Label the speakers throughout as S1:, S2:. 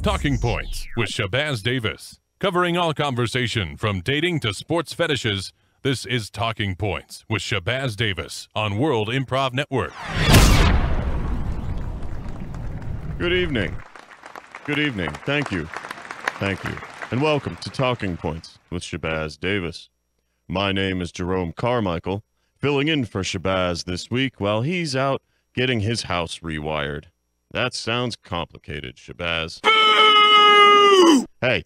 S1: Talking Points with Shabazz Davis. Covering all conversation from dating to sports fetishes, this is Talking Points with Shabazz Davis on World Improv Network.
S2: Good evening. Good evening. Thank you. Thank you. And welcome to Talking Points with Shabazz Davis. My name is Jerome Carmichael, filling in for Shabazz this week while he's out getting his house rewired. That sounds complicated, Shabazz. Hey.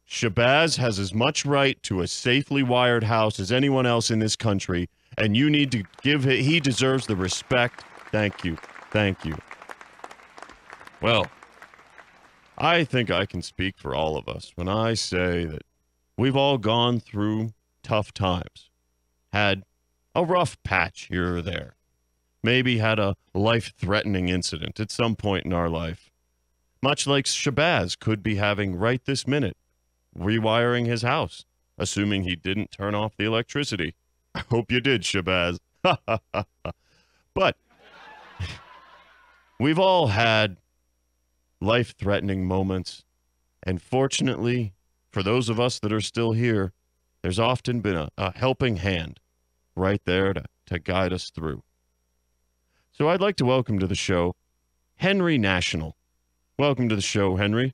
S2: Shabazz has as much right to a safely wired house as anyone else in this country, and you need to give it, he deserves the respect. Thank you. Thank you. Well, I think I can speak for all of us when I say that we've all gone through tough times, had a rough patch here or there, maybe had a life-threatening incident at some point in our life, much like Shabazz could be having right this minute, rewiring his house, assuming he didn't turn off the electricity. I hope you did, Shabazz. But we've all had life-threatening moments, and fortunately, for those of us that are still here, there's often been a helping hand right there to guide us through. So I'd like to welcome to the show Henry National. Welcome to the show, Henry.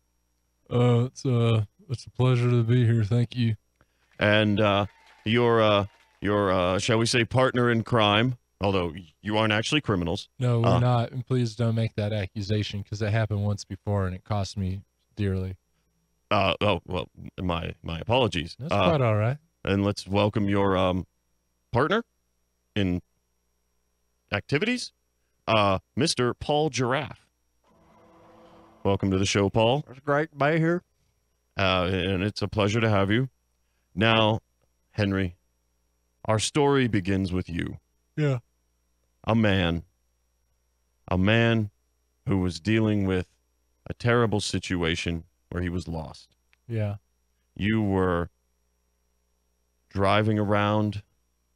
S3: It's a pleasure to be here. Thank you.
S2: And your shall we say, partner in crime, although you aren't actually criminals.
S3: No, we're not. And please don't make that accusation, because it happened once before and it cost me dearly.
S2: Oh, well, my apologies.
S3: That's quite all right.
S2: And let's welcome your partner in activities, Mr. Paul Giraffe. Welcome to the show, Paul.
S4: It's great to be here.
S2: And it's a pleasure to have you. Now, Henry, our story begins with you.
S3: Yeah.
S2: A man who was dealing with a terrible situation where he was lost.
S3: Yeah.
S2: You were driving around,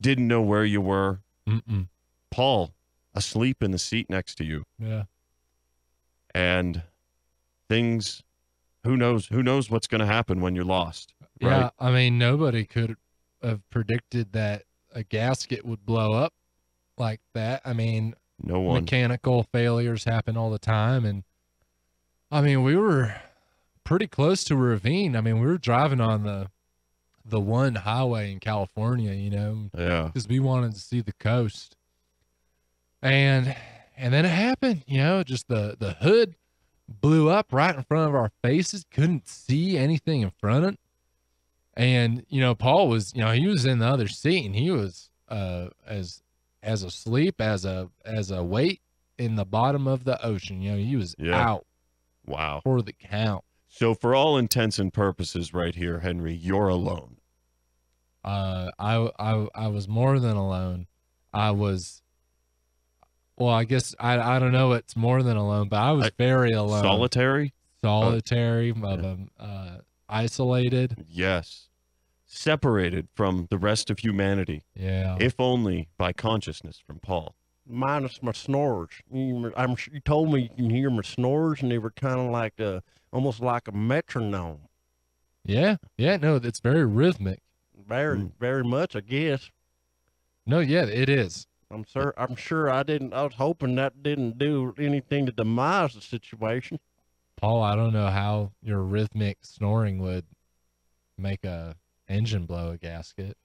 S2: didn't know where you were.
S3: Mm-mm.
S2: Paul, asleep in the seat next to you.
S3: Yeah.
S2: And things, who knows what's going to happen when you're lost. Right?
S3: Yeah. I mean, nobody could have predicted that a gasket would blow up like that. I mean,
S2: no one.
S3: Mechanical failures happen all the time. And I mean, we were pretty close to a ravine. I mean, we were driving on the one highway in California, you know,
S2: Yeah.
S3: because we wanted to see the coast. And then it happened, you know, just the hood blew up right in front of our faces. Couldn't see anything in front of it. And, you know, Paul was, you know, he was in the other seat, and he was as asleep as a weight in the bottom of the ocean. You know, he was out.
S2: Wow.
S3: For the count.
S2: So for all intents and purposes right here, Henry, you're alone.
S3: I was more than alone. Well, I guess I don't know. It's more than alone, but I was very alone.
S2: Solitary?
S3: Isolated.
S2: Yes. Separated from the rest of humanity.
S3: Yeah.
S2: If only by consciousness from Paul.
S4: Minus my snores. You told me you can hear my snores, and they were kind of like almost like a metronome.
S3: Yeah. Yeah. No, it's very rhythmic.
S4: Very much, I guess.
S3: No, yeah, it is.
S4: I'm sure I was hoping that didn't do anything to demise the situation.
S3: Paul, I don't know how your rhythmic snoring would make a engine blow a gasket.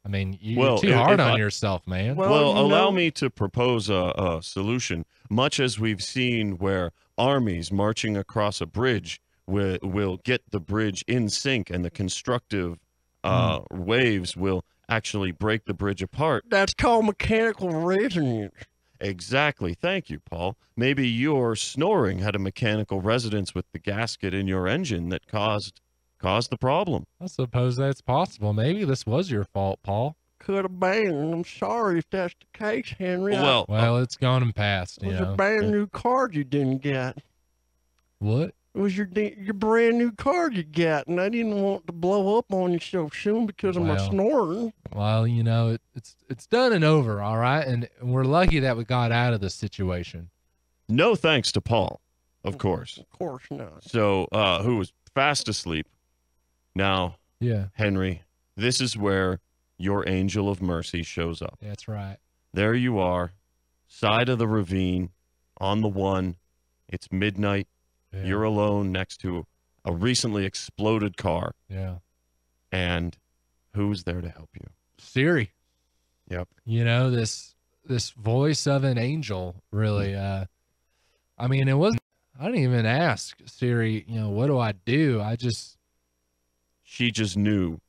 S3: I mean, you're too hard on yourself, man.
S2: Well, allow me to propose a solution. Much as we've seen where armies marching across a bridge will get the bridge in sync, and the constructive waves will actually break the bridge apart.
S4: That's called mechanical resonance.
S2: Exactly. Thank you, Paul. Maybe your snoring had a mechanical resonance with the gasket in your engine that caused the problem.
S3: I suppose that's possible. Maybe this was your fault, Paul.
S4: Could have been. I'm sorry if that's the case, Henry.
S3: Well, it's gone and passed.
S4: It was a brand new card you didn't get.
S3: What?
S4: It was your brand new car you got, and I didn't want to blow up on you so soon because of my snoring.
S3: Well, you know, it's done and over, all right? And we're lucky that we got out of this situation.
S2: No thanks to Paul, of course.
S4: Of course not.
S2: So, who was fast asleep. Now,
S3: Yeah,
S2: Henry, this is where your angel of mercy shows up.
S3: that's right.
S2: There you are, side of the ravine, on the one. It's midnight.
S3: Yeah.
S2: You're alone next to a recently exploded car.
S3: Yeah.
S2: And who's there to help you?
S3: Siri.
S2: Yep.
S3: You know, this voice of an angel, really. I mean, it wasn't, I didn't even ask Siri, you know, what do I do?
S2: She just knew.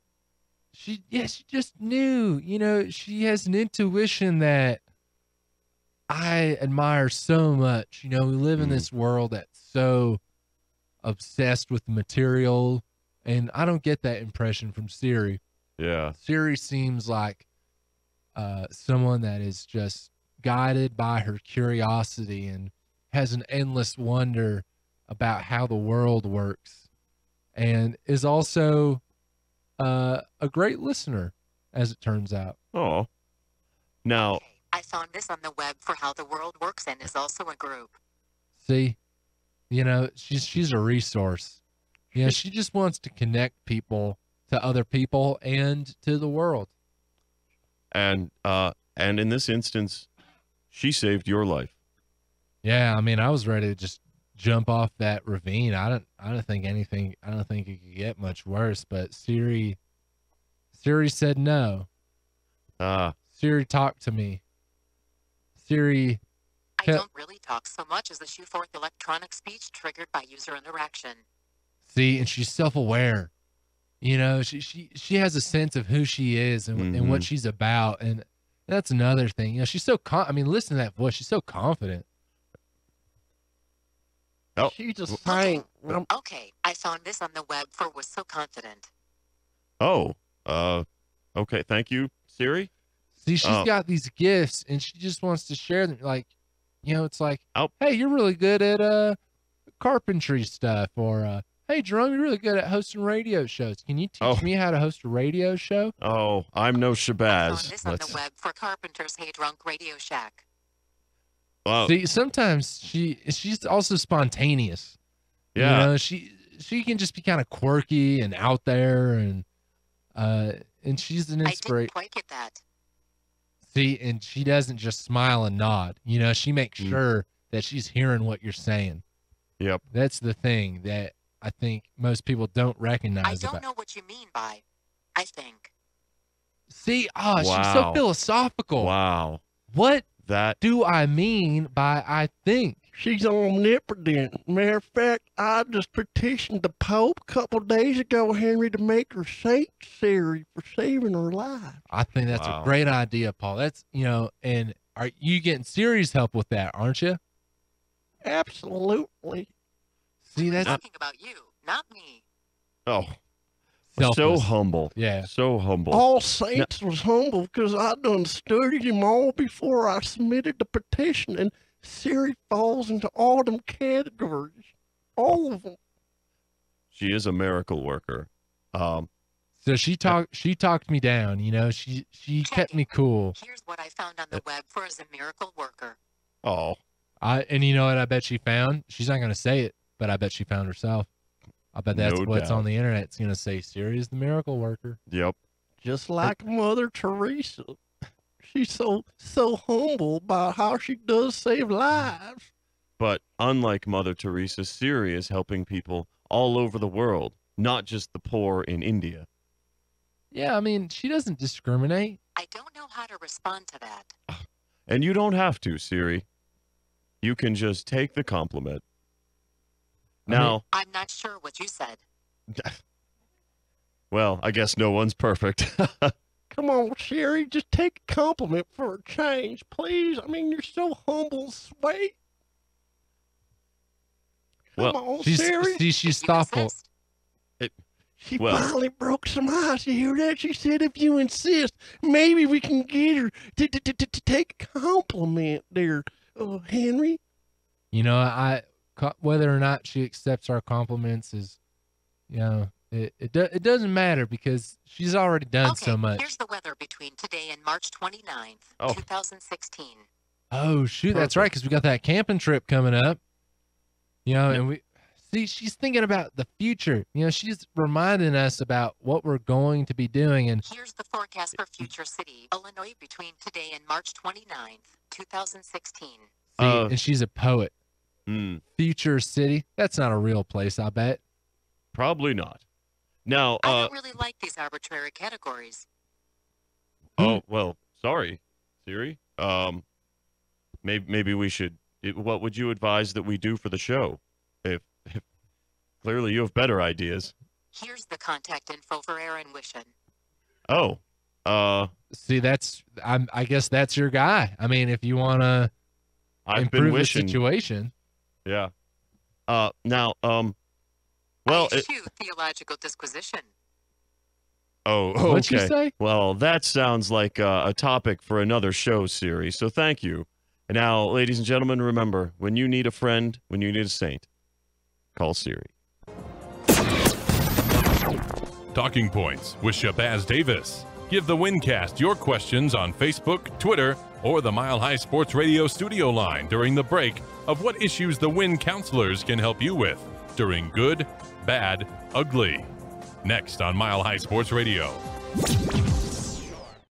S3: She just knew, you know, she has an intuition that I admire so much. You know, we live in this world that's so obsessed with the material, and I don't get that impression from Siri.
S2: Yeah.
S3: Siri seems like someone that is just guided by her curiosity and has an endless wonder about how the world works, and is also a great listener, as it turns out.
S2: Oh. Now,
S5: I found this on the web for how the world works and is also a group.
S3: See, you know, she's a resource. You know, she just wants to connect people to other people and to the world.
S2: and in this instance, she saved your life.
S3: Yeah, I mean, I was ready to just jump off that ravine. I don't think it could get much worse, but Siri said no. Siri talked to me. Siri
S5: I don't really talk so much as the shoe forth electronic speech triggered by user interaction.
S3: See, and she's self-aware. You know, she has a sense of who she is and what she's about, and that's another thing. You know, she's so I mean, listen to that voice. She's so confident.
S2: Oh.
S4: She's a saint.
S5: Okay, I found this on the web for was so confident.
S2: Oh, okay. Thank you, Siri.
S3: See, she's got these gifts, and she just wants to share them. Like, you know, it's like,
S2: Oh.
S3: hey, you're really good at carpentry stuff, or hey, Jerome, you're really good at hosting radio shows. Can you teach me how to host a radio show?
S2: Oh, I'm no
S5: I
S2: Shabazz.
S5: found this on the web for Carpenter's Hey Drunk Radio Shack.
S2: Well,
S3: See, sometimes she's also spontaneous.
S2: yeah.
S3: You know, she can just be kind of quirky and out there, and she's an
S5: I
S3: inspiration.
S5: didn't quite get that.
S3: See, and she doesn't just smile and nod. You know, she makes sure that she's hearing what you're saying.
S2: Yep.
S3: That's the thing that I think most people don't recognize.
S5: I don't know what you mean by, I think.
S3: See, she's so
S2: Wow.
S3: philosophical.
S2: Wow.
S3: What
S2: That.
S3: do I mean by I think?
S4: She's omnipotent. Matter of fact, I just petitioned the Pope a couple days ago, Henry, to make her Saint Siri for saving her life.
S3: I think that's
S2: Wow.
S3: a great idea, Paul. That's, you know, and are you getting serious help with that, aren't you?
S4: Absolutely.
S3: See,
S5: I'm
S3: that's
S5: talking about you, not me.
S2: Oh,
S3: selfless.
S2: so humble.
S3: Yeah.
S2: So humble.
S4: All Saints was humble because I done studied him all before I submitted the petition, and Siri falls into all them categories. All of them.
S2: She is a miracle worker.
S3: So she talked me down, you know, she kept me cool.
S5: Here's what I found on the web for as a miracle worker.
S2: Oh,
S3: And you know what I bet she found? She's not gonna say it, but I bet she found herself. I bet that's
S2: No
S3: what's
S2: doubt.
S3: on the internet. It's gonna say Siri is the miracle worker.
S2: yep.
S4: Just like Mother Teresa. She's so humble about how she does save lives.
S2: But unlike Mother Teresa, Siri is helping people all over the world, not just the poor in India.
S3: Yeah, I mean, she doesn't discriminate.
S5: I don't know how to respond to that.
S2: And you don't have to, Siri. You can just take the compliment. Now,
S5: I'm not sure what you said.
S2: well, I guess no one's perfect.
S4: Come on, Siri, just take a compliment for a change, please. I mean, you're so humble and sweet. Come
S2: Well,
S4: on,
S3: She's
S4: Siri.
S3: she's
S5: You
S3: thoughtful.
S5: insist?
S4: She
S2: well-
S4: finally broke some ice. You hear that? She said, if you insist, maybe we can get her to take a compliment there, Henry.
S3: You know, whether or not she accepts our compliments is, you know, it doesn't matter because she's already done
S5: Okay,
S3: so much.
S5: here's the weather between today and March 29th,
S2: Oh.
S5: 2016.
S3: Oh shoot, that's right, because we got that camping trip coming up. You know, and we see she's thinking about the future. You know, she's reminding us about what we're going to be doing. And
S5: Here's the forecast for Future City, Illinois between today and March 29th, 2016.
S3: and she's a poet. Future City. That's not a real place, I bet.
S2: Probably not. Now,
S5: I don't really like these arbitrary categories.
S2: oh well, sorry, Siri. Maybe we should. What would you advise that we do for the show? If clearly you have better ideas.
S5: Here's the contact info for Aaron Wishen.
S2: Oh,
S3: See, I guess that's your guy. I mean, if you want to
S2: I've been
S3: improve the
S2: wishing.
S3: situation.
S2: Yeah. Now, well,
S5: I eschew theological disquisition.
S2: oh,
S3: What'd you
S2: okay.
S3: say?
S2: Well, that sounds like a topic for another show, Siri. So thank you. And now, ladies and gentlemen, remember, when you need a friend, when you need a saint, call Siri.
S1: Talking Points with Shabazz Davis. Give the Wincast your questions on Facebook, Twitter, or the Mile High Sports Radio studio line during the break of what issues the Win counselors can help you with during good, bad, ugly. Next on Mile High Sports Radio.